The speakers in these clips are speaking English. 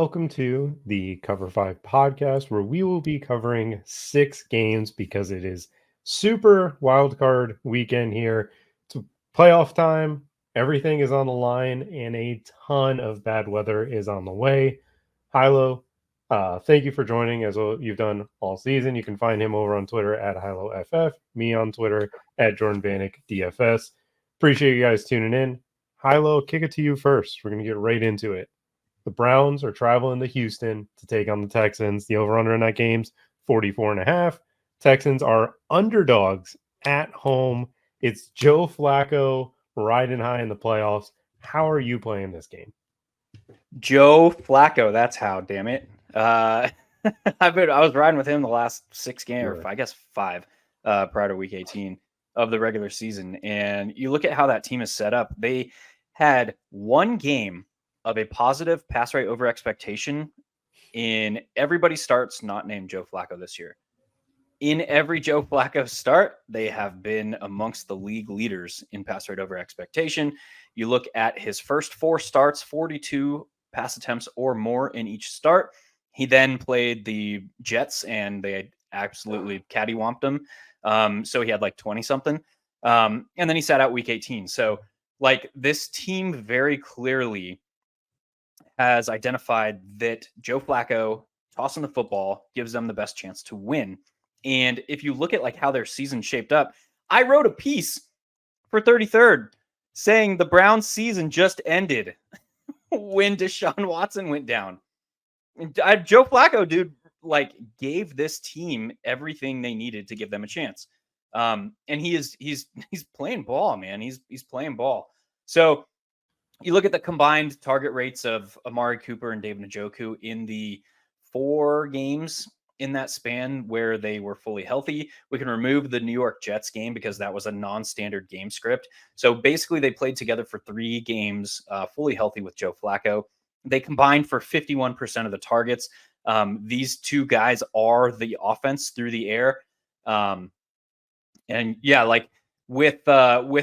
welcome to the Cover 5 podcast, where we will be covering 6 games because it is super wildcard weekend here. It's playoff time, everything is on the line, and a ton of bad weather is on the way. Hilo, thank you for joining as you've done all season. You can find him over on Twitter at HiloFF, me on Twitter at Jordan Vanek DFS. Appreciate you guys tuning in. Hilo, kick it to you first. We're going to get right into it. The Browns are traveling to Houston to take on the Texans. The over-under in that game's 44.5. Texans are underdogs at home. It's Joe Flacco riding high in the playoffs. How are you playing this game? Joe Flacco, that's how, damn it. I was riding with him the last 6 games, or I guess 5, prior to week 18 of the regular season. And you look at how that team is set up. They had one game of a positive pass rate over expectation in everybody starts not named Joe Flacco this year. In every Joe Flacco start, they have been amongst the league leaders in pass rate over expectation. You look at his first 4 starts, 42 pass attempts or more in each start. He then played the Jets and they absolutely cattywamped him. So he had like 20 something. And then he sat out week 18. So like this team very clearly has identified that Joe Flacco tossing the football gives them the best chance to win. And if you look at like how their season shaped up, I wrote a piece for 33rd saying the Browns season just ended when Deshaun Watson went down. Joe Flacco, dude, like gave this team everything they needed to give them a chance. And he's playing ball, man. He's playing ball. So you look at the combined target rates of Amari Cooper and David Njoku in the 4 games in that span where they were fully healthy. We can remove the New York Jets game because that was a non-standard game script. So basically they played together for 3 games, fully healthy with Joe Flacco. They combined for 51% of the targets. These 2 guys are the offense through the air. And yeah, like with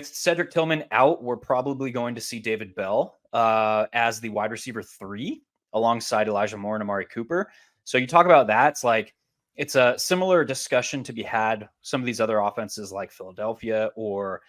Cedric Tillman out, we're probably going to see David Bell as the wide receiver 3 alongside Elijah Moore and Amari Cooper. So you talk about that. It's a similar discussion to be had. Some of these other offenses like Philadelphia or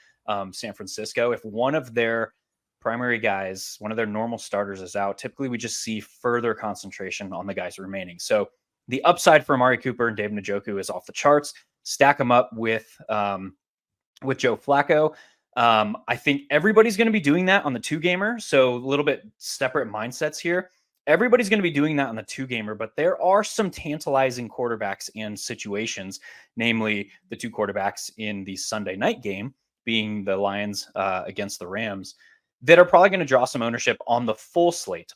San Francisco, if one of their primary guys, one of their normal starters is out, typically we just see further concentration on the guys remaining. So the upside for Amari Cooper and David Njoku is off the charts. Stack them up with Joe Flacco. I think everybody's going to be doing that on the 2-gamer. So a little bit separate mindsets here. Everybody's going to be doing that on the 2-gamer, but there are some tantalizing quarterbacks and situations, namely the 2 quarterbacks in the Sunday night game, being the Lions against the Rams, that are probably going to draw some ownership on the full slate.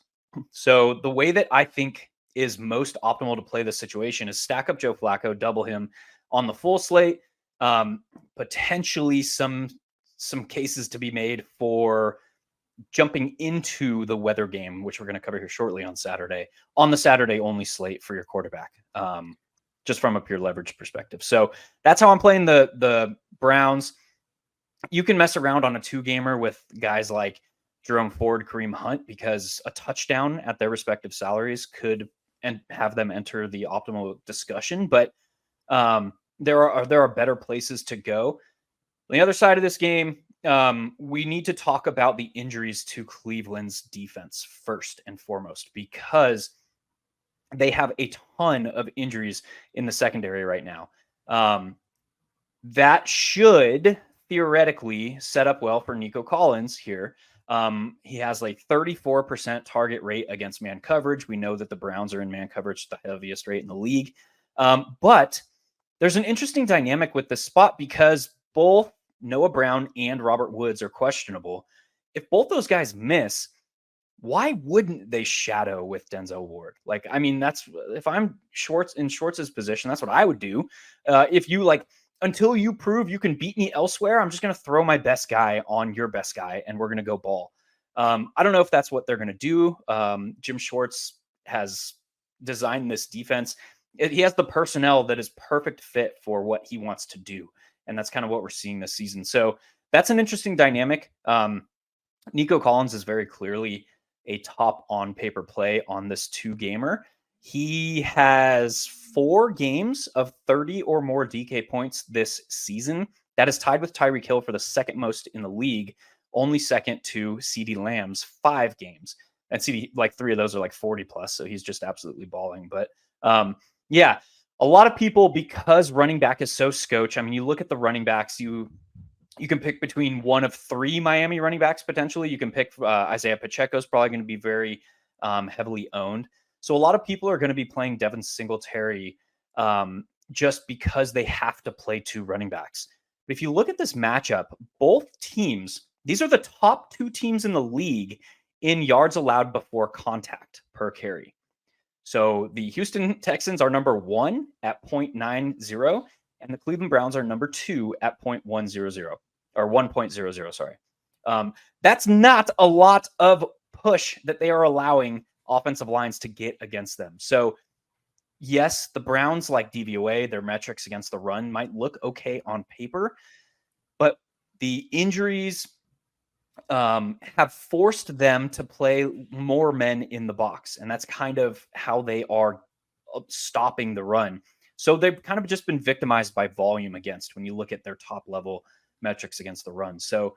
So the way that I think is most optimal to play this situation is stack up Joe Flacco, double him on the full slate. Potentially some cases to be made for jumping into the weather game, which we're going to cover here shortly on the Saturday only slate for your quarterback, just from a pure leverage perspective. So that's how I'm playing the Browns. You can mess around on a 2-gamer with guys like Jerome Ford, Kareem Hunt, because a touchdown at their respective salaries could and have them enter the optimal discussion. But there are better places to go. On the other side of this game, we need to talk about the injuries to Cleveland's defense first and foremost, because they have a ton of injuries in the secondary right now. That should theoretically set up well for Nico Collins here. He has like 34% target rate against man coverage. We know that the Browns are in man coverage, the heaviest rate in the league. But there's an interesting dynamic with this spot because both Noah Brown and Robert Woods are questionable. If both those guys miss, why wouldn't they shadow with Denzel Ward? Like, I mean, that's if I'm Schwartz's position, that's what I would do. If you like, until you prove you can beat me elsewhere, I'm just going to throw my best guy on your best guy and we're going to go ball. I don't know if that's what they're going to do. Jim Schwartz has designed this defense. He has the personnel that is perfect fit for what he wants to do. And that's kind of what we're seeing this season. So that's an interesting dynamic. Nico Collins is very clearly a top on paper play on this 2-gamer. He has 4 games of 30 or more DK points this season. That is tied with Tyreek Hill for the second most in the league, only second to CeeDee Lamb's 5 games. And CeeDee, like 3 of those are like 40 plus, so he's just absolutely balling. But yeah, a lot of people, because running back is so scotch. I mean, you look at the running backs, you can pick between one of 3 Miami running backs potentially. You can pick Isaiah Pacheco's probably going to be very heavily owned. So a lot of people are going to be playing Devin Singletary just because they have to play 2 running backs. But if you look at this matchup, both teams, these are the top 2 teams in the league in yards allowed before contact per carry. So the Houston Texans are number 1 at 0.90, and the Cleveland Browns are number 2 at 0.100 or 1.00. Sorry. That's not a lot of push that they are allowing offensive lines to get against them. So yes, the Browns, like DVOA, their metrics against the run might look okay on paper, but the injuries have forced them to play more men in the box. And that's kind of how they are stopping the run. So they've kind of just been victimized by volume against when you look at their top level metrics against the run. So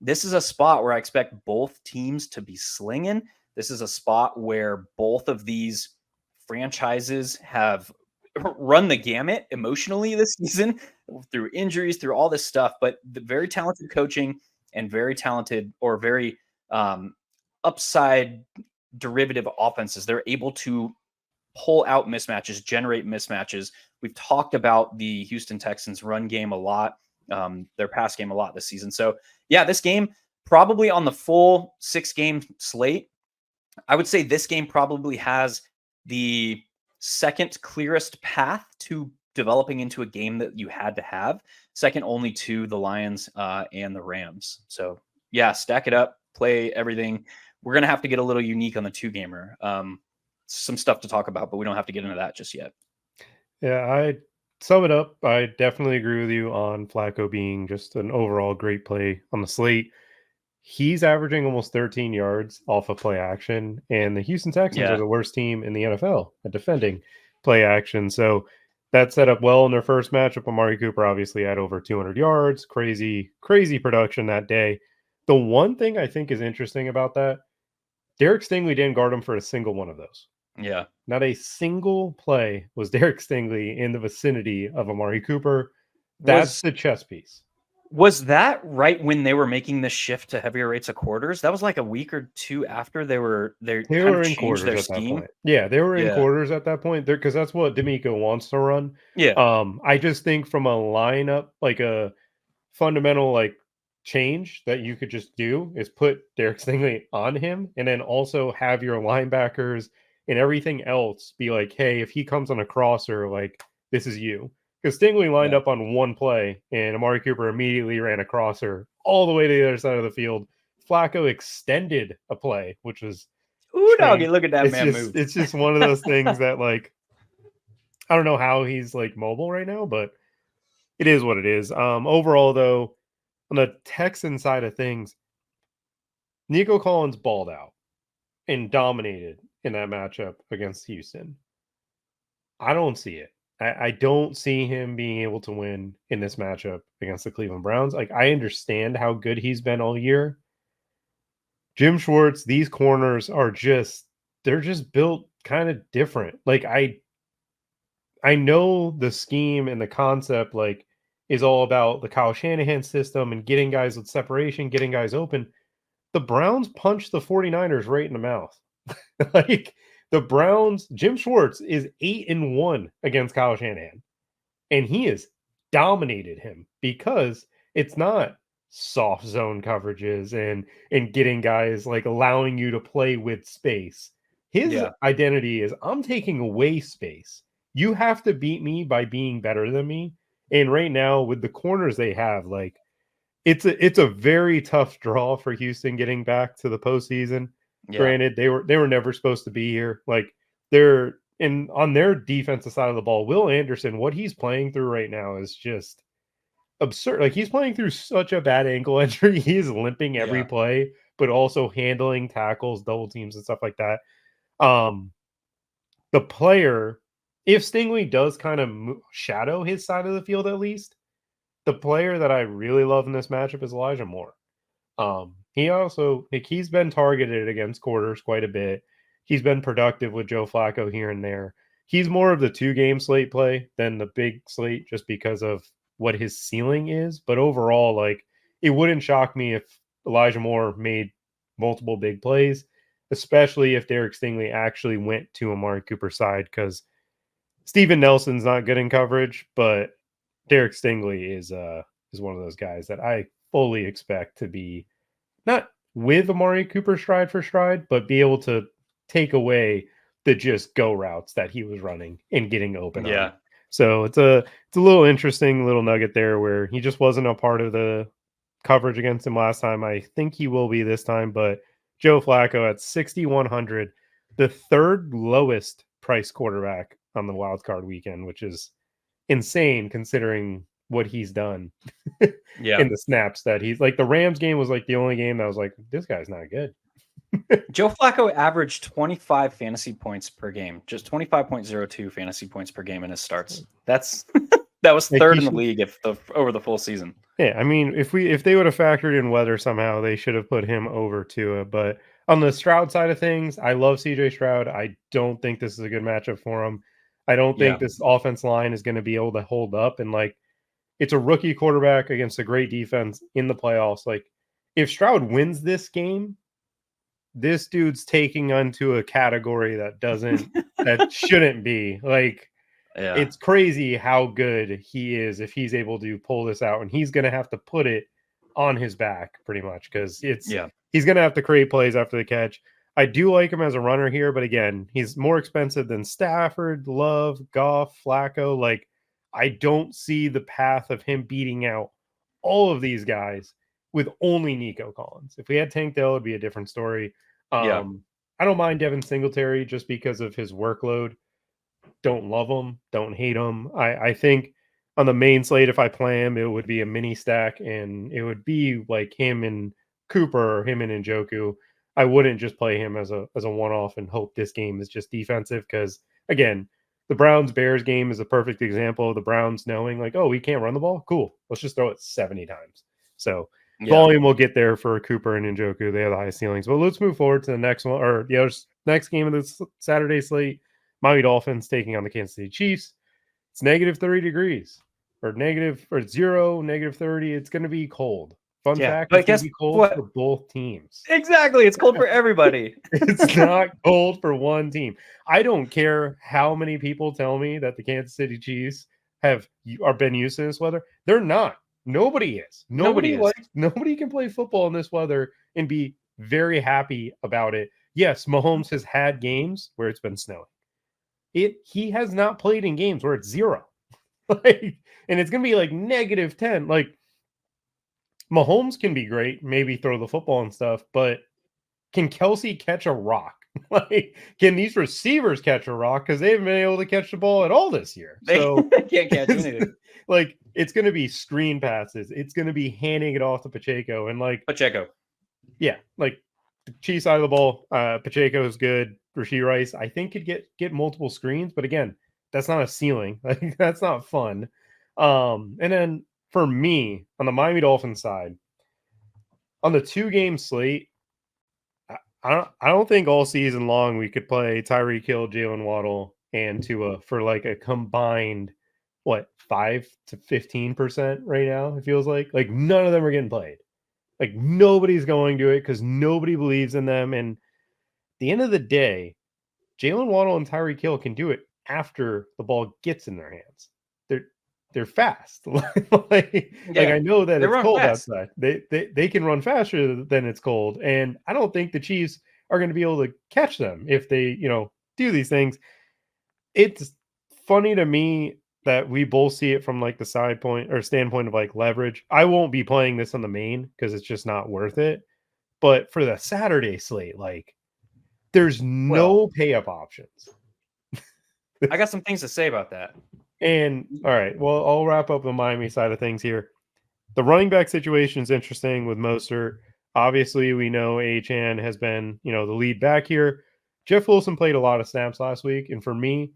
this is a spot where I expect both teams to be slinging. This is a spot where both of these franchises have run the gamut emotionally this season through injuries, through all this stuff, but the very talented coaching and very talented or very upside derivative offenses. They're able to pull out mismatches, generate mismatches. We've talked about the Houston Texans run game a lot, their pass game a lot this season. So yeah, this game probably on the full 6-game slate, I would say this game probably has the second clearest path to developing into a game that you had to have, second only to the Lions and the Rams. So yeah, stack it up, play everything. We're going to have to get a little unique on the 2-gamer. Some stuff to talk about, but we don't have to get into that just yet. Yeah, I sum it up. I definitely agree with you on Flacco being just an overall great play on the slate. He's averaging almost 13 yards off of play action, and the Houston Texans are the worst team in the NFL at defending play action. So that set up well in their first matchup. Amari Cooper obviously had over 200 yards, crazy production that day. The one thing I think is interesting about that, Derek Stingley didn't guard him for a single one of those. Yeah. Not a single play was Derek Stingley in the vicinity of Amari Cooper. That's the chess piece. Was that right when they were making this shift to heavier rates of quarters? That was like a week or 2 after they were in quarters their scheme. That point. Yeah, they were in quarters at that point because that's what D'Amico wants to run. Yeah. I just think from a lineup, like a fundamental like change that you could just do is put Derek Stingley on him, and then also have your linebackers and everything else be like, hey, if he comes on a crosser, like this is you. Because Stingley lined up on one play, and Amari Cooper immediately ran a crosser all the way to the other side of the field. Flacco extended a play, which was doggy, look at that man move. It's just one of those things that, like, I don't know how he's like mobile right now, but it is what it is. Overall, though, on the Texan side of things, Nico Collins balled out and dominated in that matchup against Houston. I don't see it. I don't see him being able to win in this matchup against the Cleveland Browns. Like, I understand how good he's been all year. Jim Schwartz, these corners are they're just built kind of different. Like, I know the scheme and the concept, like, is all about the Kyle Shanahan system and getting guys with separation, getting guys open. The Browns punched the 49ers right in the mouth. Like, the Browns, Jim Schwartz is 8-1 against Kyle Shanahan, and he has dominated him because it's not soft zone coverages and getting guys, like, allowing you to play with space. His identity is, I'm taking away space. You have to beat me by being better than me. And right now, with the corners they have, like, it's a very tough draw for Houston getting back to the postseason. Granted, they were never supposed to be here. Like, they're on their defensive side of the ball, Will Anderson, what he's playing through right now is just absurd. Like, he's playing through such a bad ankle injury. He's limping every play, but also handling tackles, double teams, and stuff like that. The player, if Stingley does kind of shadow his side of the field at least, the player that I really love in this matchup is Elijah Moore. He also, he's been targeted against quarters quite a bit. He's been productive with Joe Flacco here and there. He's more of the 2-game slate play than the big slate just because of what his ceiling is. But overall, like, it wouldn't shock me if Elijah Moore made multiple big plays, especially if Derek Stingley actually went to Amari Cooper's side, because Steven Nelson's not good in coverage, but Derek Stingley is one of those guys that I fully expect to be not with Amari Cooper stride for stride, but be able to take away the just go routes that he was running and getting open on. So it's a little interesting little nugget there where he just wasn't a part of the coverage against him last time. I think he will be this time, but Joe Flacco at 6,100, the third lowest price quarterback on the wild card weekend, which is insane considering what he's done in the snaps that he's like. The Rams game was like the only game that was like, this guy's not good. Joe Flacco averaged 25 fantasy points per game, just 25.02 fantasy points per game in his starts. That's that was third in the league over the full season. Yeah, I mean, if they would have factored in weather somehow, they should have put him over Tua. But on the Stroud side of things, I love CJ Stroud. I don't think this is a good matchup for him. I don't think this offense line is going to be able to hold up. And like, it's a rookie quarterback against a great defense in the playoffs. Like, if Stroud wins this game, this dude's taking onto a category that shouldn't be. Like, it's crazy how good he is if he's able to pull this out, and he's going to have to put it on his back pretty much, because he's going to have to create plays after the catch. I do like him as a runner here, but again, he's more expensive than Stafford, Love, Goff, Flacco. Like, I don't see the path of him beating out all of these guys with only Nico Collins. If we had Tank Dell, it'd be a different story. I don't mind Devin Singletary just because of his workload. Don't love him, don't hate him. I think on the main slate, if I play him, it would be a mini stack, and it would be like him and Cooper or him and Njoku. I wouldn't just play him as a one-off and hope this game is just defensive, because again, the Browns-Bears game is a perfect example of the Browns knowing like, oh, we can't run the ball? Cool. Let's just throw it 70 times. So volume will get there for Cooper and Njoku. They have the highest ceilings. But let's move forward to the next one, or next game of this Saturday slate. Miami Dolphins taking on the Kansas City Chiefs. It's negative 30 degrees or zero, negative 30. It's going to be cold. Fun fact, it's going to be cold for both teams. Exactly. It's cold for everybody. It's not cold for one team. I don't care how many people tell me that the Kansas City Chiefs are been used to this weather. They're not. Nobody is. Nobody can play football in this weather and be very happy about it. Yes, Mahomes has had games where it's been snowing. He has not played in games where it's 0. Like, and it's going to be like negative 10. Like, Mahomes can be great, maybe throw the football and stuff, but can Kelsey catch a rock? Like, can these receivers catch a rock? Because they haven't been able to catch the ball at all this year. So they can't catch anything. Like, it's going to be screen passes. It's going to be handing it off to Pacheco. And like Pacheco. Yeah, like the Chiefs side of the ball, Pacheco is good. Rashee Rice, I think, could get multiple screens, but again, that's not a ceiling. Like, that's not fun. And then for me, on the Miami Dolphins side, on the 2-game slate, I don't think all season long we could play Tyreek Hill, Jalen Waddle, and Tua for like a combined 5 to 15% right now. It feels like none of them are getting played. Like, nobody's going to it because nobody believes in them. And at the end of the day, Jalen Waddle and Tyreek Hill can do it after the ball gets in their hands. They're fast. I know that it's cold outside. They can run faster than it's cold. And I don't think the Chiefs are going to be able to catch them if they, do these things. It's funny to me that we both see it from like the standpoint of like leverage. I won't be playing this on the main because it's just not worth it. But for the Saturday slate, like, there's no pay up options. I got some things to say about that. And all right, well, I'll wrap up the Miami side of things here. The running back situation is interesting with Mostert. Obviously, we know Achan has been, the lead back here. Jeff Wilson played a lot of snaps last week, and for me,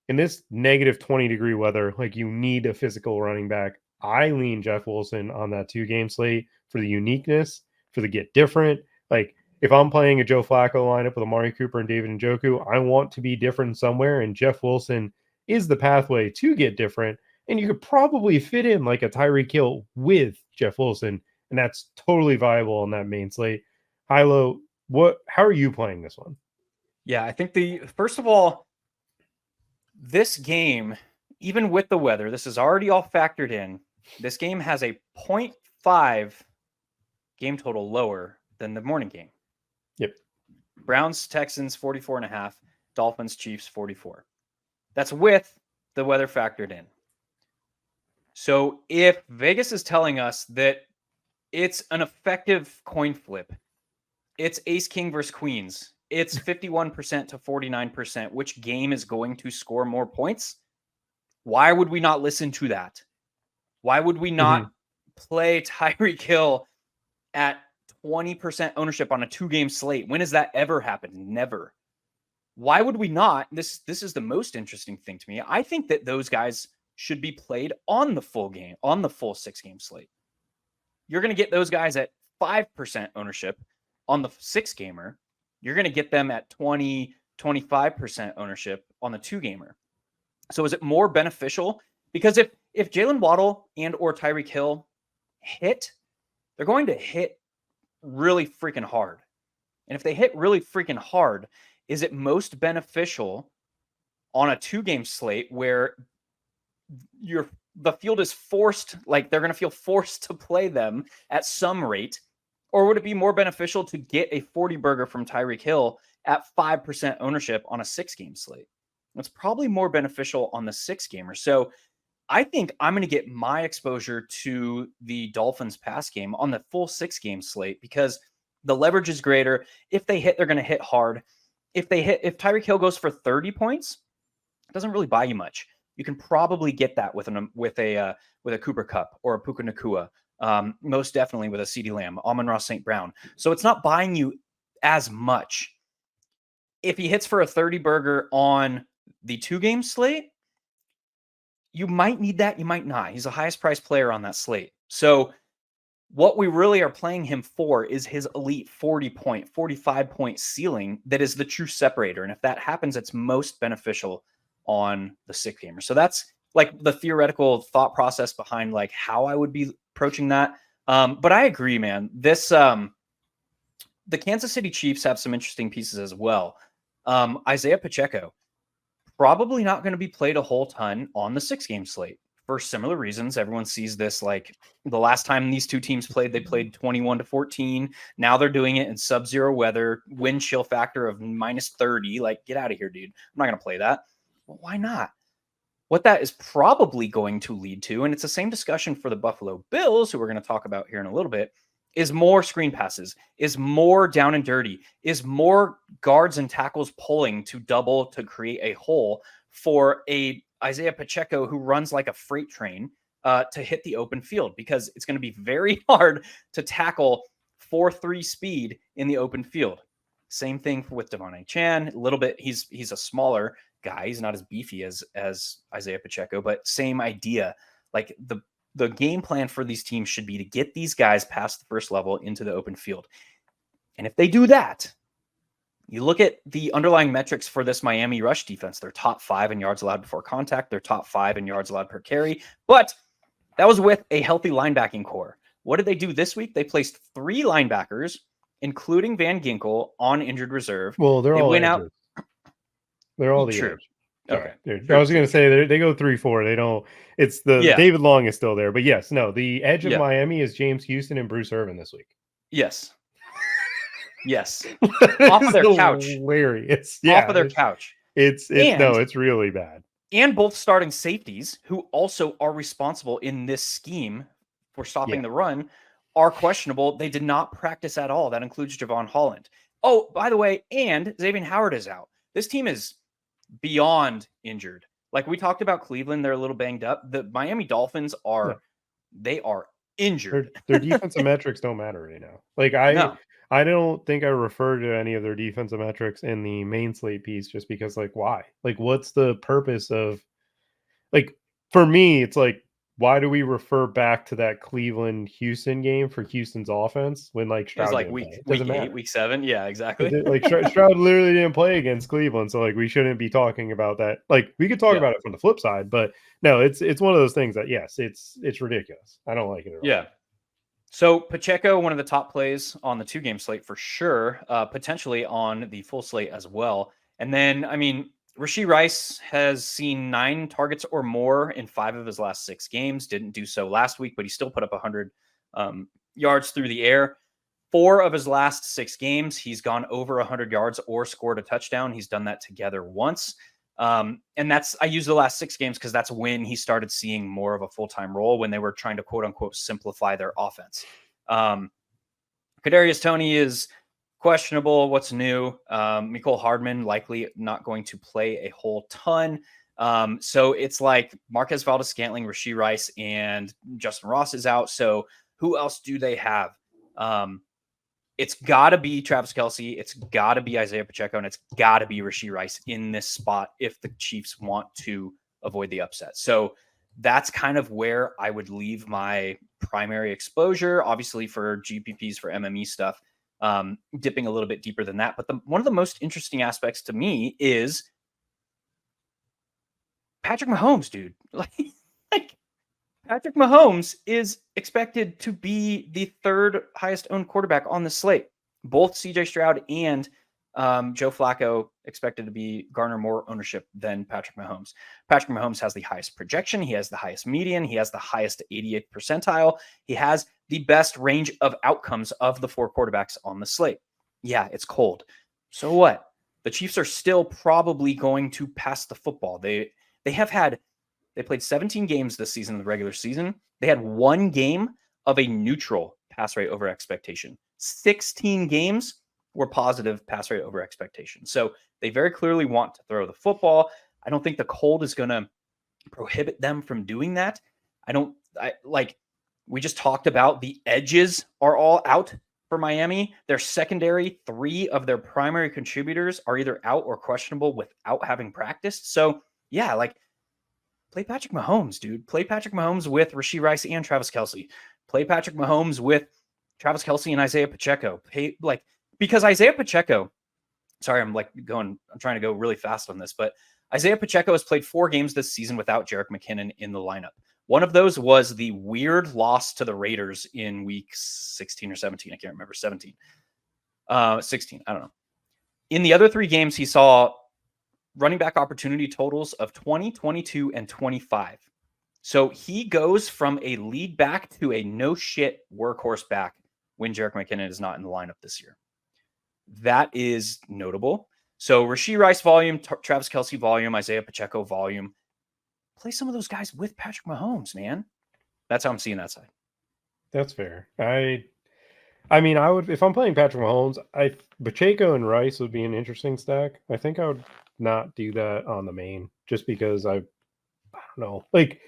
in this negative 20-degree weather, like you need a physical running back. I lean Jeff Wilson on that 2-game slate for the uniqueness, for the get different. Like if I'm playing a Joe Flacco lineup with Amari Cooper and David Njoku, I want to be different somewhere, and Jeff Wilson is the pathway to get different. And you could probably fit in like a Tyreek Hill with Jeff Wilson, and that's totally viable on that main slate. Hilo, how are you playing this one? Yeah, I think first of all, this game, even with the weather, this is already all factored in. This game has a 0.5 game total lower than the morning game. Yep. Browns, Texans, 44.5. Dolphins, Chiefs, 44. That's with the weather factored in. So if Vegas is telling us that it's an effective coin flip, it's ace, king versus queens, it's 51% to 49%, which game is going to score more points? Why would we not listen to that? Why would we not play Tyreek Hill at 20% ownership on a 2-game slate? When has that ever happened? Never. Why would we not? This is the most interesting thing to me. I think that those guys should be played on the full game, on the full 6-game slate. You're going to get those guys at 5% ownership on the 6-gamer. You're going to get them at 20, 25% ownership on the 2-gamer. So is it more beneficial? Because if Jalen Waddle and or Tyreek Hill hit, they're going to hit really freaking hard. And if they hit really freaking hard, is it most beneficial on a 2-game slate where the field is forced, like they're going to feel forced to play them at some rate? Or would it be more beneficial to get a 40 burger from Tyreek Hill at 5% ownership on a 6-game slate? It's probably more beneficial on the 6-gamer. So I think I'm going to get my exposure to the Dolphins pass game on the full 6-game slate because the leverage is greater. If they hit, they're going to hit hard. If Tyreek Hill goes for 30 points, it doesn't really buy you much. You can probably get that with a Cooper Kupp or a Puka Nacua. Most definitely with a CeeDee Lamb, Amon-Ra St. Brown. So it's not buying you as much. If he hits for a 30 burger on the 2-game slate, you might need that, you might not. He's the highest priced player on that slate. So what we really are playing him for is his elite 40-point, 45-point ceiling that is the true separator. And if that happens, it's most beneficial on the 6-gamer. So that's like the theoretical thought process behind like how I would be approaching that. But I agree, man. The Kansas City Chiefs have some interesting pieces as well. Isaiah Pacheco, probably not going to be played a whole ton on the 6-game slate for similar reasons. Everyone sees this like the last time these two teams played, they played 21-14. Now they're doing it in sub-zero weather, wind chill factor of -30. Like, get out of here, dude. I'm not going to play that. Well, why not? What that is probably going to lead to, and it's the same discussion for the Buffalo Bills, who we're going to talk about here in a little bit, is more screen passes, is more down and dirty, is more guards and tackles pulling to double to create a hole for a Isaiah Pacheco who runs like a freight train to hit the open field, because it's going to be very hard to tackle 4.3 speed in the open field. Same thing with Devon Chan. A little bit, he's a smaller guy. He's not as beefy as Isaiah Pacheco, but same idea. Like the game plan for these teams should be to get these guys past the first level into the open field. And if they do that, you look at the underlying metrics for this Miami rush defense. They're top 5 in yards allowed before contact. They're top 5 in yards allowed per carry. But that was with a healthy linebacking core. What did they do this week? They placed 3 linebackers, including Van Ginkel, on injured reserve. Well, they're all went edges. They're all the True. edge. Sorry. Okay. I was going to say they go 3-4. They don't. It's David Long is still there, but yes, no. The edge of Miami is James Houston and Bruce Irvin this week. Yes. Yes. Off of their couch. Hilarious. Yeah. Off of their couch. It's really bad. And both starting safeties, who also are responsible in this scheme for stopping the run, are questionable. They did not practice at all. That includes Javon Holland. Oh, by the way, and Xavier Howard is out. This team is beyond injured. Like we talked about Cleveland, they're a little banged up. The Miami Dolphins are injured. Their defensive metrics don't matter right now. Like No. I don't think I refer to any of their defensive metrics in the main slate piece just because like why? Like what's the purpose of like for me it's like why do we refer back to that Cleveland Houston game for Houston's offense when like It was Stroud like didn't play? It week doesn't 8, matter. week 7. Yeah, exactly. Like Stroud literally didn't play against Cleveland, so like we shouldn't be talking about that. Like we could talk Yeah. about it from the flip side, but no, it's one of those things that yes, it's ridiculous. I don't like it at all. Yeah. So Pacheco, one of the top plays on the 2-game slate for sure, potentially on the full slate as well. And then, I mean, Rashee Rice has seen 9 targets or more in 5 of his last 6 games. Didn't do so last week, but he still put up 100 yards through the air. 4 of his last 6 games, he's gone over 100 yards or scored a touchdown. He's done that together once. And I use the last 6 games because that's when he started seeing more of a full-time role when they were trying to quote unquote simplify their offense. Kadarius Toney is questionable. What's new? Mecole Hardman likely not going to play a whole ton. So it's like Marquez Valdes-Scantling, Rashee Rice, and Justin Ross is out. So who else do they have? It's got to be Travis Kelce. It's got to be Isaiah Pacheco, and it's got to be Rashee Rice in this spot if the Chiefs want to avoid the upset. So that's kind of where I would leave my primary exposure. Obviously, for GPPs, for MME stuff, dipping a little bit deeper than that. But one of the most interesting aspects to me is Patrick Mahomes, dude. Like Patrick Mahomes is expected to be the 3rd highest owned quarterback on the slate. Both CJ Stroud and Joe Flacco expected to garner more ownership than Patrick Mahomes. Patrick Mahomes has the highest projection. He has the highest median. He has the highest 88th percentile. He has the best range of outcomes of the 4 quarterbacks on the slate. Yeah, it's cold. So what? The Chiefs are still probably going to pass the football. They played 17 games this season in the regular season. They had 1 game of a neutral pass rate over expectation. 16 games were positive pass rate over expectation. So they very clearly want to throw the football. I don't think the cold is going to prohibit them from doing that. We just talked about the edges are all out for Miami. Their secondary, 3 of their primary contributors are either out or questionable without having practiced. So yeah, play Patrick Mahomes, dude. Play Patrick Mahomes with Rashee Rice and Travis Kelce. Play Patrick Mahomes with Travis Kelce and Isaiah Pacheco. Because Isaiah Pacheco, sorry, I'm trying to go really fast on this, but Isaiah Pacheco has played 4 games this season without Jerick McKinnon in the lineup. One of those was the weird loss to the Raiders in week 16 or 17. I can't remember. 16. I don't know. In the other 3 games, he saw running back opportunity totals of 20, 22, and 25. So he goes from a lead back to a no-shit workhorse back when Jerick McKinnon is not in the lineup this year. That is notable. So Rashee Rice volume, Travis Kelce volume, Isaiah Pacheco volume. Play some of those guys with Patrick Mahomes, man. That's how I'm seeing that side. That's fair. I mean, I would if I'm playing Patrick Mahomes, Pacheco and Rice would be an interesting stack. I think I would not do that on the main just because I don't know. Like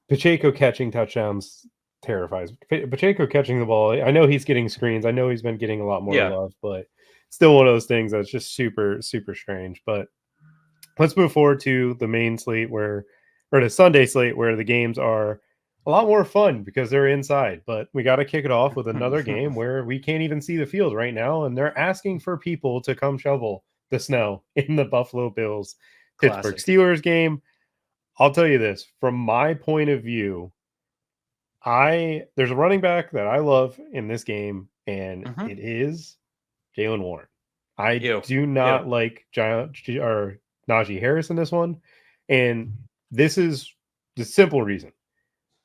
Pacheco catching touchdowns terrifies. Pacheco catching the ball. I know he's getting screens. I know he's been getting a lot more love, but still one of those things that's just super, super strange. But let's move forward to the main slate or the Sunday slate where the games are a lot more fun because they're inside. But we got to kick it off with another game where we can't even see the field right now. And they're asking for people to come shovel the snow in the Buffalo Bills Pittsburgh Steelers game. I'll tell you this, from my point of view, there's a running back that I love in this game, and it is Jaylen Warren. I do not like Najee Harris in this one, and this is the simple reason.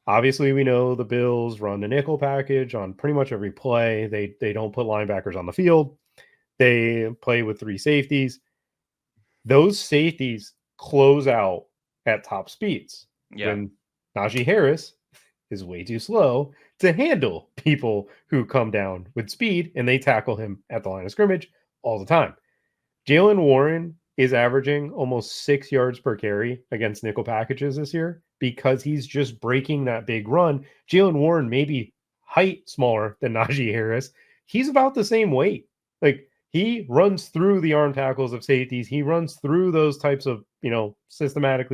Obviously, we know the Bills run the nickel package on pretty much every play. They don't put linebackers on the field. They play with 3 safeties. Those safeties close out at top speeds. When Najee Harris is way too slow to handle people who come down with speed and they tackle him at the line of scrimmage all the time. Jaylen Warren is averaging almost 6 yards per carry against nickel packages this year because he's just breaking that big run. Jaylen Warren maybe height smaller than Najee Harris. He's about the same weight. Like, he runs through the arm tackles of safeties. He runs through those types of, systematic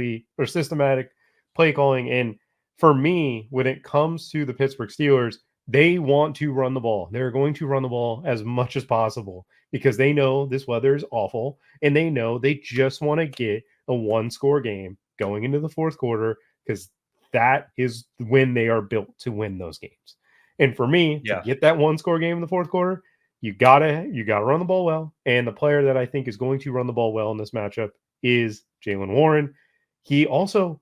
play calling. And for me, when it comes to the Pittsburgh Steelers, they want to run the ball. They're going to run the ball as much as possible because they know this weather is awful and they know they just want to get a 1-score game going into the fourth quarter because that is when they are built to win those games. And for me, to get that 1-score game in the fourth quarter, you gotta run the ball well. And the player that I think is going to run the ball well in this matchup is Jaylen Warren. He also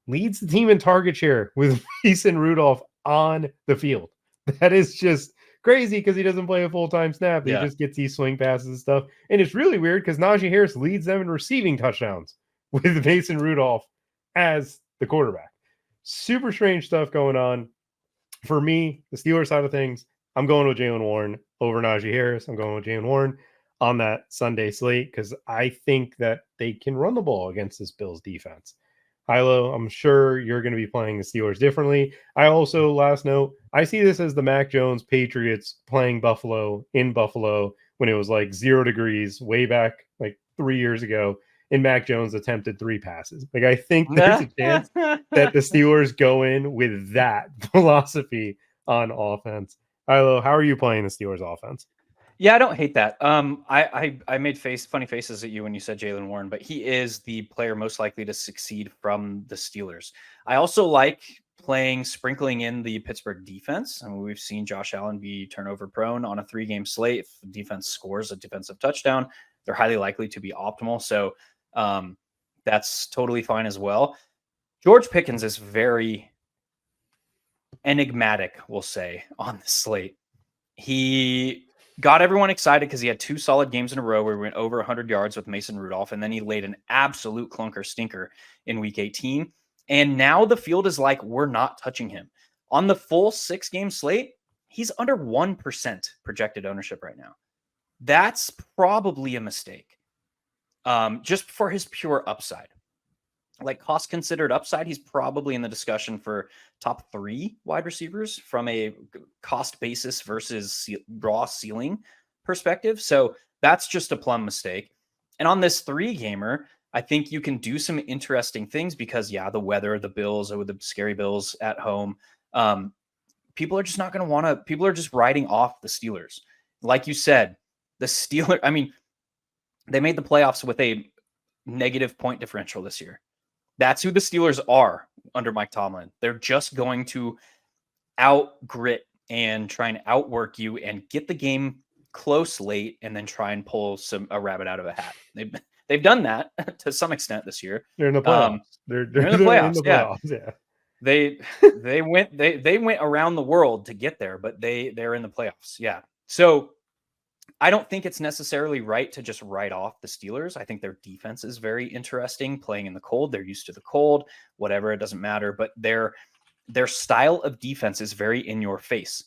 leads the team in target share with Mason Rudolph on the field. That is just crazy because he doesn't play a full-time snap. He just gets these swing passes and stuff. And it's really weird because Najee Harris leads them in receiving touchdowns with Mason Rudolph as the quarterback. Super strange stuff going on. For me, the Steelers side of things, I'm going with Jaylen Warren over Najee Harris. I'm going with Jaylen Warren on that Sunday slate because I think that they can run the ball against this Bills defense. Hilo, I'm sure you're going to be playing the Steelers differently. I also, last note, I see this as the Mac Jones Patriots playing Buffalo in Buffalo when it was like 0 degrees way back like 3 years ago. And Mac Jones attempted 3 passes. Like, I think there's a chance that the Steelers go in with that philosophy on offense. Hilo, how are you playing the Steelers offense? Yeah, I don't hate that. I made funny faces at you when you said Jaylen Warren, but he is the player most likely to succeed from the Steelers. I also like sprinkling in the Pittsburgh defense. I mean, we've seen Josh Allen be turnover prone on a 3-game slate. If the defense scores a defensive touchdown, they're highly likely to be optimal. So that's totally fine as well. George Pickens is very enigmatic, we'll say, on the slate. He got everyone excited because he had 2 solid games in a row where we went over 100 yards with Mason Rudolph, and then he laid an absolute clunker stinker in week 18. And now the field is like, we're not touching him. On the full 6-game slate, he's under 1% projected ownership right now. That's probably a mistake. Just for his pure upside. Like, cost considered upside, he's probably in the discussion for top 3 wide receivers from a cost basis versus raw ceiling perspective. So that's just a plumb mistake. And on this 3-gamer, I think you can do some interesting things because, the weather, the Bills, or the scary Bills at home, people are just not going to want to. People are just riding off the Steelers. Like you said, the Steelers, I mean, they made the playoffs with a negative point differential this year. That's who the Steelers are under Mike Tomlin. They're just going to out-grit and try and outwork you and get the game close late and then try and pull a rabbit out of a hat. They've done that to some extent this year. They're in the playoffs. They're in the playoffs. Yeah. They went around the world to get there, but they're in the playoffs. Yeah. So I don't think it's necessarily right to just write off the Steelers. I think their defense is very interesting, playing in the cold. They're used to the cold, whatever, it doesn't matter. But their style of defense is very in your face.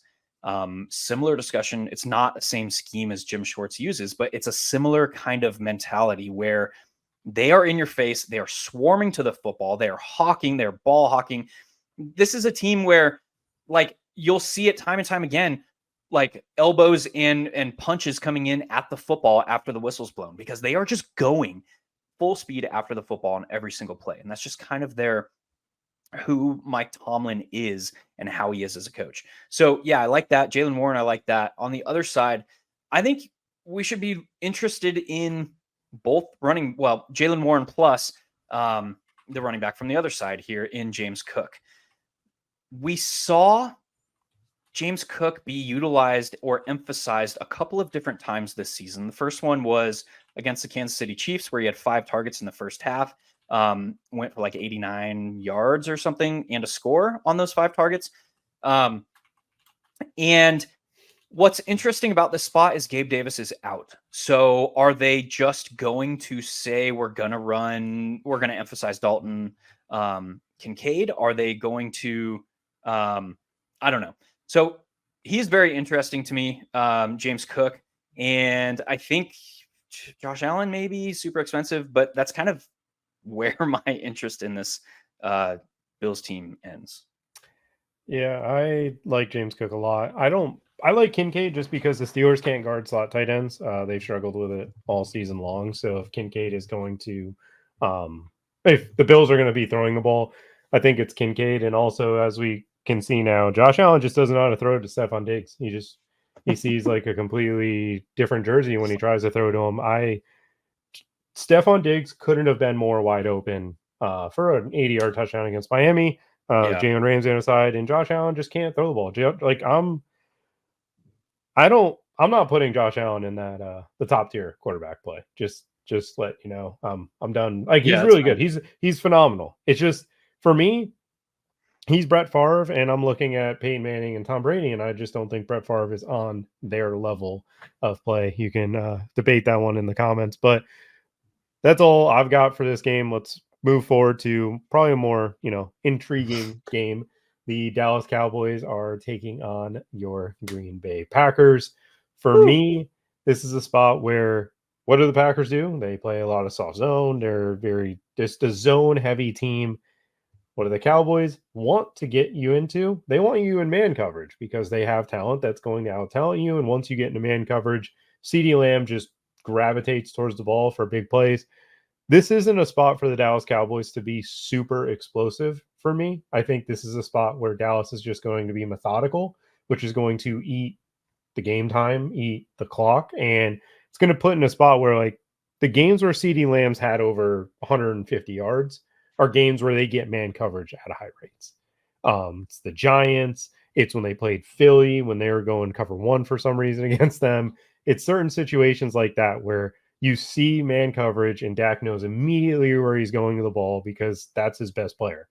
Similar discussion. It's not the same scheme as Jim Schwartz uses, but it's a similar kind of mentality where they are in your face. They are swarming to the football. They are hawking. They're ball hawking. This is a team where, like, you'll see it time and time again, like elbows and punches coming in at the football after the whistle's blown because they are just going full speed after the football on every single play. And that's just kind of who Mike Tomlin is and how he is as a coach. So yeah, I like that. Jaylen Warren, I like that. On the other side, I think we should be interested in both Jaylen Warren plus the running back from the other side here in James Cook. We saw James Cook be utilized or emphasized a couple of different times this season. The first one was against the Kansas City Chiefs, where he had 5 targets in the first half, went for like 89 yards or something and a score on those 5 targets. And what's interesting about this spot is Gabe Davis is out. So are they just going to say we're going to emphasize Dalton Kincaid? Are they going to, I don't know. So he's very interesting to me, James Cook. And I think Josh Allen may be super expensive, but that's kind of where my interest in this Bills team ends. Yeah, I like James Cook a lot. I like Kincaid just because the Steelers can't guard slot tight ends. They've struggled with it all season long. So if Kincaid is going to, if the Bills are going to be throwing the ball, I think it's Kincaid. And also, as we can see now, Josh Allen just doesn't know how to throw to Stephon Diggs. He sees like a completely different jersey when he tries to throw to him. Stephon Diggs couldn't have been more wide open for an 80-yard touchdown against Miami. Yeah. Jalen Ramsey on the side, and Josh Allen just can't throw the ball. Like I'm not putting Josh Allen in that the top tier quarterback play. Just let you know. I'm done. Like he's really good. He's phenomenal. It's just for me, he's Brett Favre, and I'm looking at Peyton Manning and Tom Brady, and I just don't think Brett Favre is on their level of play. You can debate that one in the comments, but that's all I've got for this game. Let's move forward to probably a more, intriguing game. The Dallas Cowboys are taking on your Green Bay Packers. For me, this is a spot where what do the Packers do? They play a lot of soft zone. They're just a zone heavy team. What do the Cowboys want to get you into? They want you in man coverage because they have talent that's going to out talent you. And once you get into man coverage, CeeDee Lamb just gravitates towards the ball for big plays. This isn't a spot for the Dallas Cowboys to be super explosive for me. I think this is a spot where Dallas is just going to be methodical, which is going to eat the game time, eat the clock, and it's going to put in a spot where like the games where CeeDee Lamb's had over 150 yards are games where they get man coverage at high rates. It's the Giants. It's when they played Philly when they were going cover one for some reason against them. It's certain situations like that where you see man coverage and Dak knows immediately where he's going to the ball because that's his best player.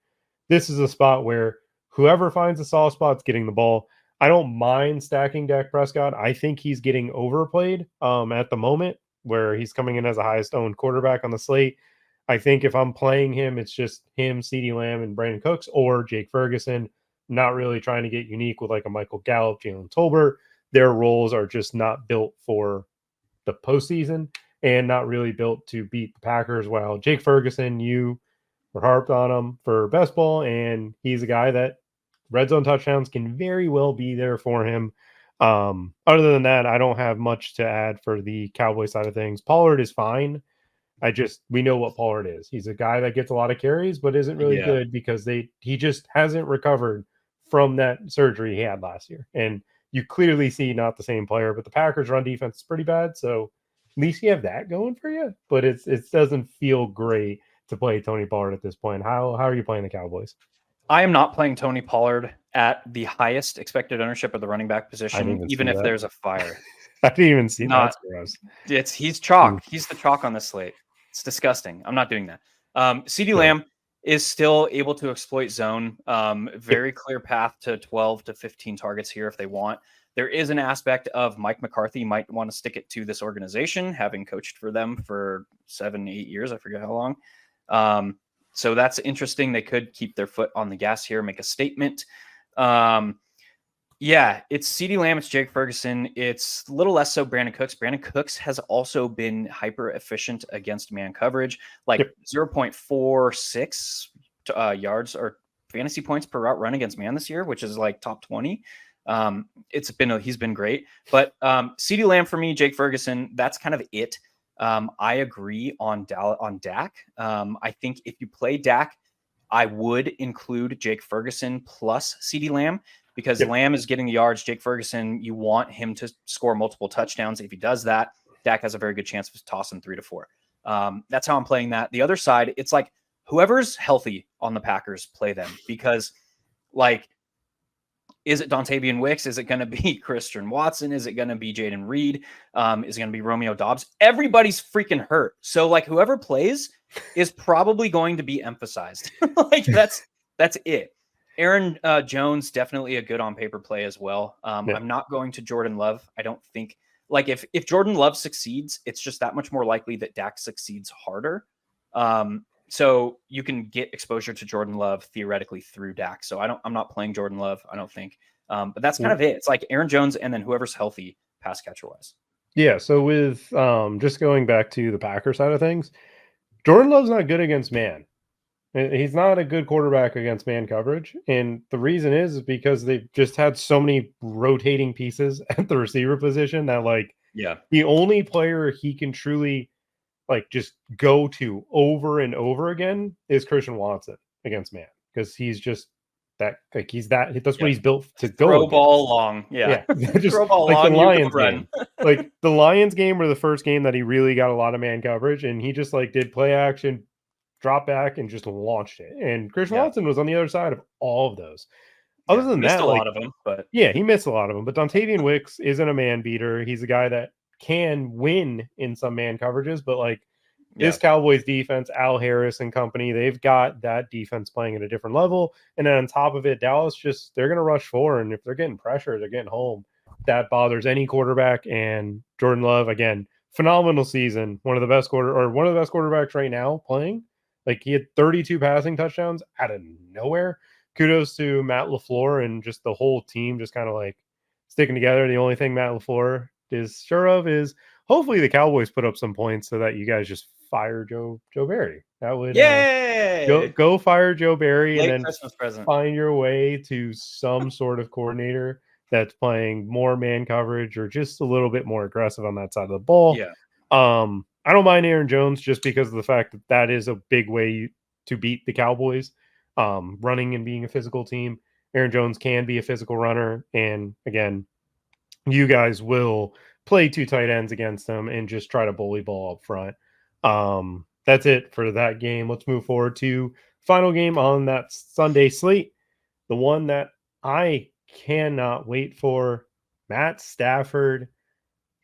This is a spot where whoever finds a soft spot's getting the ball. I don't mind stacking Dak Prescott. I think he's getting overplayed at the moment where he's coming in as the highest owned quarterback on the slate. I think if I'm playing him, it's just him, CeeDee Lamb, and Brandon Cooks or Jake Ferguson. Not really trying to get unique with like a Michael Gallup, Jalen Tolbert. Their roles are just not built for the postseason and not really built to beat the Packers. While Jake Ferguson, you were harped on him for best ball, and he's a guy that red zone touchdowns can very well be there for him. Other than that, I don't have much to add for the Cowboy side of things. Pollard is fine. We know what Pollard is. He's a guy that gets a lot of carries, but isn't really good because he just hasn't recovered from that surgery he had last year. And you clearly see not the same player, but the Packers run defense is pretty bad. So at least you have that going for you, but it doesn't feel great to play Tony Pollard at this point. How are you playing the Cowboys? I am not playing Tony Pollard at the highest expected ownership of the running back position, even if there's a fire. I didn't even see that. He's chalk. He's the chalk on this slate. It's disgusting. I'm not doing that. CeeDee Lamb is still able to exploit zone. Very clear path to 12 to 15 targets here if they want. There is an aspect of Mike McCarthy might want to stick it to this organization, having coached for them for 7-8 years. I forget how long. So that's interesting. They could keep their foot on the gas here, make a statement. Yeah, it's CeeDee Lamb, it's Jake Ferguson. It's a little less so Brandon Cooks. Brandon Cooks has also been hyper efficient against man coverage, like 0.46 yards or fantasy points per route run against man this year, which is like top 20. He's been great, but CeeDee Lamb for me, Jake Ferguson, that's kind of it. I agree on Dak. I think if you play Dak, I would include Jake Ferguson plus CeeDee Lamb because Lamb is getting the yards. Jake Ferguson, you want him to score multiple touchdowns. If he does that, Dak has a very good chance of tossing 3 to 4. That's how I'm playing that. The other side, it's like whoever's healthy on the Packers, play them because like, is it Dontavian Wicks? Is it going to be Christian Watson? Is it going to be Jaden Reed? Is it going to be Romeo Dobbs? Everybody's freaking hurt. So like whoever plays is probably going to be emphasized. Like that's it. Aaron Jones, definitely a good on paper play as well. I'm not going to Jordan Love. I don't think like if Jordan Love succeeds, it's just that much more likely that Dak succeeds harder. So you can get exposure to Jordan Love theoretically through Dak. So I'm not playing Jordan Love, I don't think. But that's kind of it. It's like Aaron Jones and then whoever's healthy pass catcher wise. Yeah. So with just going back to the Packer side of things, Jordan Love's not good against man. He's not a good quarterback against man coverage. And the reason is because they've just had so many rotating pieces at the receiver position that, like, Yeah. the only player he can truly, like, just go to over and over again is Christian Watson against man, because he's just that, like, that's what he's built to go Throw against. ball long. Yeah. Just throw ball like long, the you Lions go run. game. Like the Lions game were the first game that he really got a lot of man coverage, and he just like did play action, drop back, and just launched it. And Christian Watson was on the other side of all of those. Other than missed that, a like, lot of them, but yeah, he missed a lot of them. But Dontavian Wicks isn't a man beater. He's a guy that can win in some man coverages, but like this Cowboys defense, Al Harris and company, they've got that defense playing at a different level. And then on top of it, Dallas they're going to rush forward. And if they're getting pressure, they're getting home. That bothers any quarterback. And Jordan Love, again, phenomenal season. One of the best quarterbacks right now playing. Like, he had 32 passing touchdowns out of nowhere. Kudos to Matt LaFleur and just the whole team just kind of like sticking together. The only thing Matt LaFleur is sure of is hopefully the Cowboys put up some points so that you guys just fire Joe Barry. That would go fire Joe Barry and then Christmas present. Find your way to some sort of coordinator that's playing more man coverage or just a little bit more aggressive on that side of the ball. Yeah. I don't mind Aaron Jones just because of the fact that is a big way to beat the Cowboys. Running and being a physical team. Aaron Jones can be a physical runner, and again, you guys will play two tight ends against them and just try to bully ball up front. That's it for that game. Let's move forward to final game on that Sunday slate. The one that I cannot wait for. Matt Stafford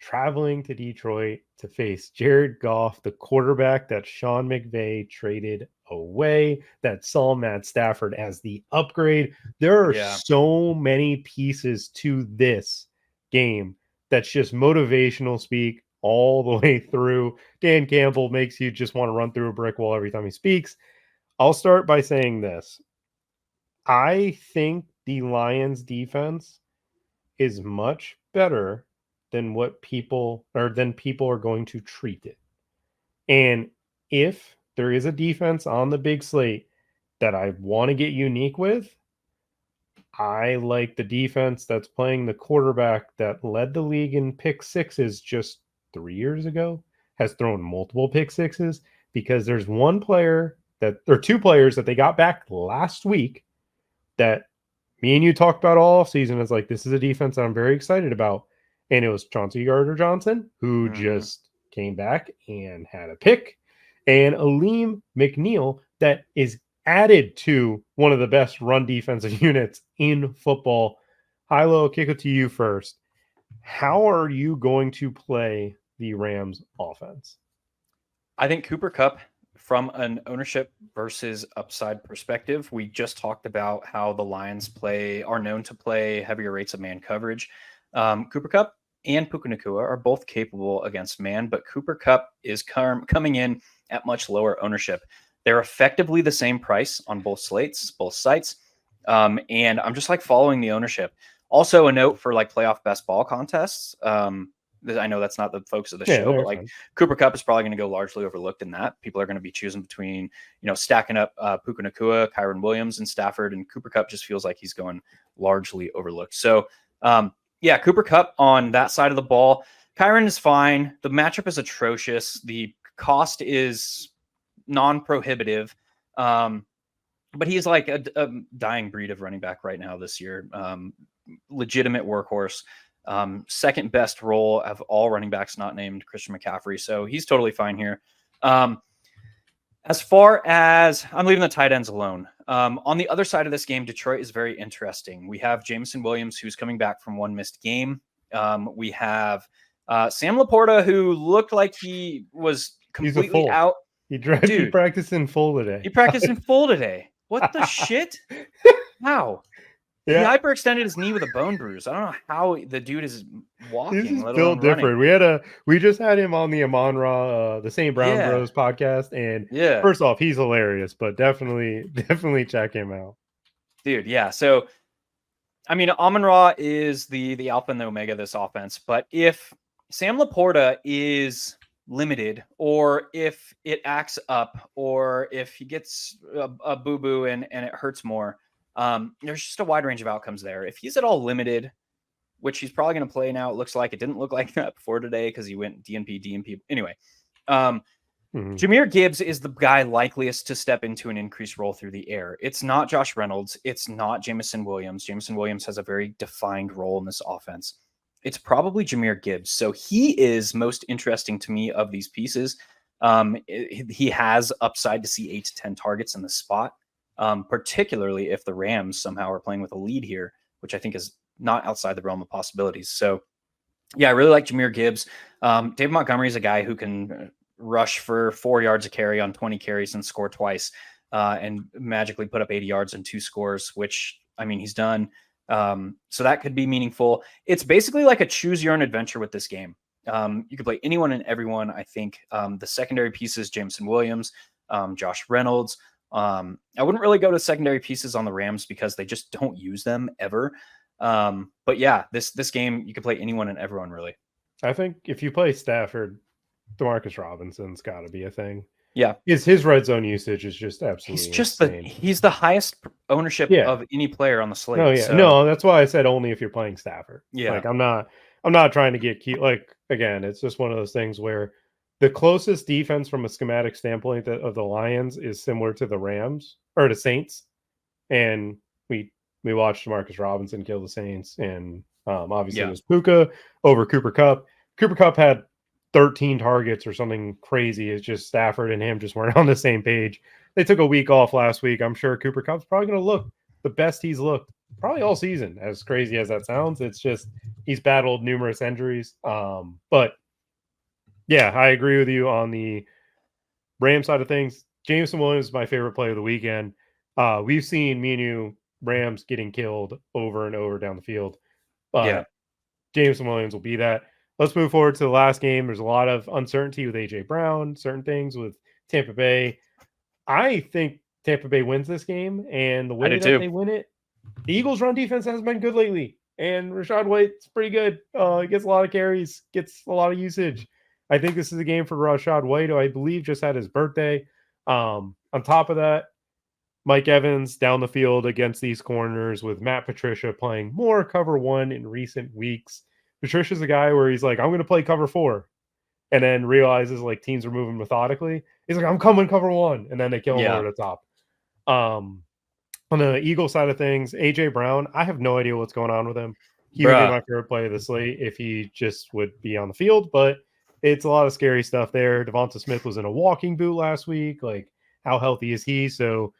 traveling to Detroit to face Jared Goff, the quarterback that Sean McVay traded away, that saw Matt Stafford as the upgrade. There are so many pieces to this game that's just motivational speak all the way through. Dan Campbell makes you just want to run through a brick wall every time he speaks. I'll start by saying this. I think the Lions defense is much better than people are going to treat it. And if there is a defense on the big slate that I want to get unique with, I like the defense that's playing the quarterback that led the league in pick sixes just 3 years ago, has thrown multiple pick sixes, because there's two players that they got back last week that me and you talked about all season as like, this is a defense that I'm very excited about. And it was Chauncey Gardner-Johnson, who just came back and had a pick, and Aleem McNeil that is added to one of the best run defensive units in football. Hilo, I'll kick it to you first. How are you going to play the Rams offense? I think Cooper Kupp, from an ownership versus upside perspective, we just talked about how the Lions are known to play heavier rates of man coverage. Cooper Kupp and Puka Nacua are both capable against man, but Cooper Kupp is coming in at much lower ownership. They're effectively the same price on both sites. And I'm just like following the ownership. Also, a note for like playoff best ball contests. I know that's not the focus of the show, but like fun. Cooper Kupp is probably going to go largely overlooked in that. People are going to be choosing between, stacking up Puka Nacua, Kyren Williams, and Stafford, and Cooper Kupp just feels like he's going largely overlooked. So, Cooper Kupp on that side of the ball. Kyren is fine. The matchup is atrocious. The cost is non-prohibitive. But he's like a dying breed of running back right now this year. Legitimate workhorse. Second best role of all running backs not named Christian McCaffrey. So he's totally fine here. As far as I'm leaving the tight ends alone. On the other side of this game, Detroit is very interesting. We have Jameson Williams, who's coming back from one missed game. We have Sam Laporta, who looked like he was completely out. He practiced in full today. He practiced in full today. What the shit? Wow. Yeah. He hyperextended his knee with a bone bruise. I don't know how the dude is walking. He's built different. We just had him on the Amon-Ra, the St. Brown Bros podcast, and first off, he's hilarious. But definitely check him out, dude. Yeah. So, I mean, Amon-Ra is the alpha and the omega of this offense. But if Sam Laporta is limited, or if it acts up, or if he gets a boo-boo and it hurts more, there's just a wide range of outcomes there. If he's at all limited, which he's probably going to play now, it looks like. It didn't look like that before today because he went DNP. Anyway, Jahmyr Gibbs is the guy likeliest to step into an increased role through the air. It's not Josh Reynolds. It's not Jameson Williams. Jameson Williams has a very defined role in this offense. It's probably Jahmyr Gibbs. So he is most interesting to me of these pieces. He has upside to see 8 to 10 targets in the spot, particularly if the Rams somehow are playing with a lead here, which I think is not outside the realm of possibilities. So, yeah, I really like Jahmyr Gibbs. David Montgomery is a guy who can rush for 4 yards a carry on 20 carries and score twice and magically put up 80 yards and 2 scores, which, I mean, he's done. So that could be meaningful. It's basically like a choose your own adventure with this game. You could play anyone and everyone. I think the secondary pieces, Jameson Williams, Josh Reynolds. I wouldn't really go to secondary pieces on the Rams because they just don't use them ever. But yeah, this game, you could play anyone and everyone, really. I think if you play Stafford, Demarcus Robinson's got to be a thing. Yeah, his red zone usage is just absolutely insane. He's the highest ownership of any player on the slate. No, yeah, so. No, that's why I said only if you're playing Stafford. Yeah, like I'm not trying to get cute. Like again, it's just one of those things where the closest defense from a schematic standpoint of the Lions is similar to the Rams or the Saints, and we watched Demarcus Robinson kill the Saints, and obviously it was Puka over Cooper Kupp. Cooper Kupp had 13 targets or something crazy. It's just Stafford and him just weren't on the same page. They took a week off last week. I'm sure Cooper Kupp's probably going to look the best he's looked probably all season, as crazy as that sounds. It's just he's battled numerous injuries. But yeah, I agree with you on the Ram side of things. Jameson Williams is my favorite play of the weekend. We've seen me and you Rams getting killed over and over down the field. Jameson Williams will be that. Let's move forward to the last game. There's a lot of uncertainty with A.J. Brown, certain things with Tampa Bay. I think Tampa Bay wins this game, and the way that they win it, the Eagles' run defense hasn't been good lately, and Rachaad White's pretty good. He gets a lot of carries, gets a lot of usage. I think this is a game for Rachaad White, who I believe just had his birthday. On top of that, Mike Evans down the field against these corners with Matt Patricia playing more cover 1 in recent weeks. Patricia's a guy where he's like, I'm going to play cover 4, and then realizes like teams are moving methodically. He's like, I'm coming cover 1, and then they kill him over the top. On the Eagle side of things, AJ Brown, I have no idea what's going on with him. He would be my favorite play of the slate if he just would be on the field, but it's a lot of scary stuff there. Devonta Smith was in a walking boot last week. Like, how healthy is he? So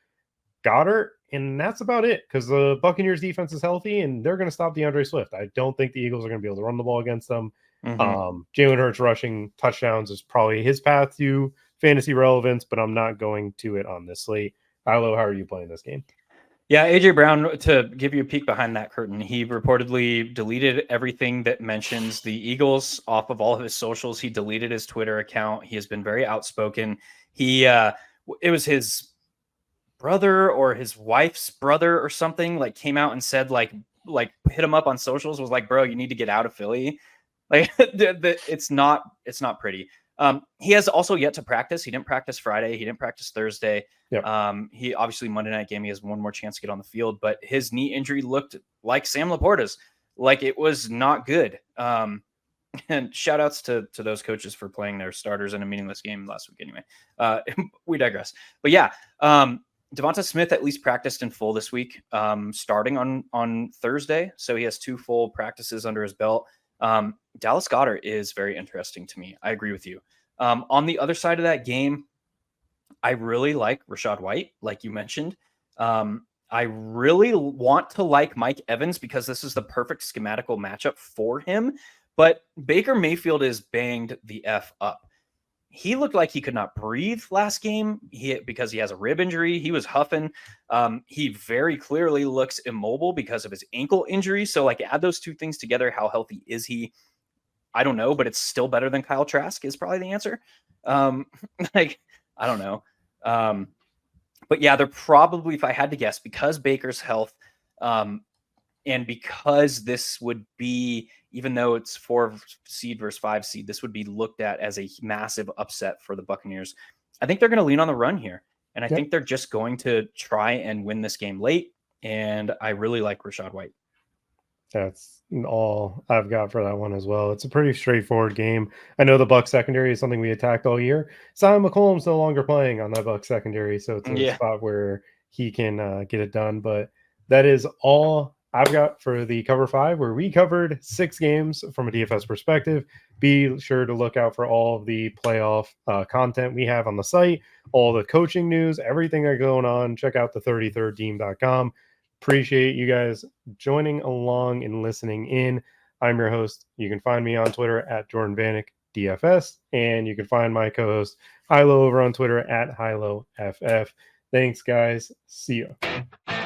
Goddard, and that's about it, because the Buccaneers defense is healthy and they're going to stop DeAndre Swift. I don't think the Eagles are going to be able to run the ball against them. Jalen Hurts rushing touchdowns is probably his path to fantasy relevance, but I'm not going to it on this slate. Ilo, how are you playing this game? Yeah, AJ Brown, to give you a peek behind that curtain, he reportedly deleted everything that mentions the Eagles off of all of his socials. He deleted his Twitter account. He has been very outspoken. It was his brother or his wife's brother or something, like, came out and said, like hit him up on socials, was like, bro, you need to get out of Philly. Like, it's not pretty. He has also yet to practice. He didn't practice Friday. He didn't practice Thursday. He obviously Monday night game, he has one more chance to get on the field, but his knee injury looked like Sam Laporta's. Like, it was not good. And shout outs to those coaches for playing their starters in a meaningless game last week. Anyway, we digress. But yeah, Devonta Smith at least practiced in full this week, starting on Thursday. So he has 2 full practices under his belt. Dallas Goedert is very interesting to me. I agree with you. On the other side of that game, I really like Rachaad White, like you mentioned. I really want to like Mike Evans because this is the perfect schematical matchup for him. But Baker Mayfield is banged the F up. He looked like he could not breathe last game because he has a rib injury. He was huffing. He very clearly looks immobile because of his ankle injury. So, like, add those 2 things together. How healthy is he? I don't know, but it's still better than Kyle Trask is probably the answer. I don't know. But yeah, they're probably, if I had to guess, because Baker's health, And because this would be, even though it's 4 seed versus 5 seed, this would be looked at as a massive upset for the Buccaneers. I think they're going to lean on the run here. And I think they're just going to try and win this game late. And I really like Rachaad White. That's all I've got for that one as well. It's a pretty straightforward game. I know the Buck secondary is something we attacked all year. Simon McCollum's no longer playing on that Buck secondary, so it's a spot where he can get it done. But that is all I've got for the Cover 5, where we covered 6 games from a DFS perspective. Be sure to look out for all of the playoff content we have on the site, all the coaching news, everything that's going on. Check out the 33rdteam.com. Appreciate you guys joining along and listening in. I'm your host. You can find me on Twitter at Jordan Vanek DFS, and you can find my co-host Hilo over on Twitter at HiloFF. Thanks, guys. See ya.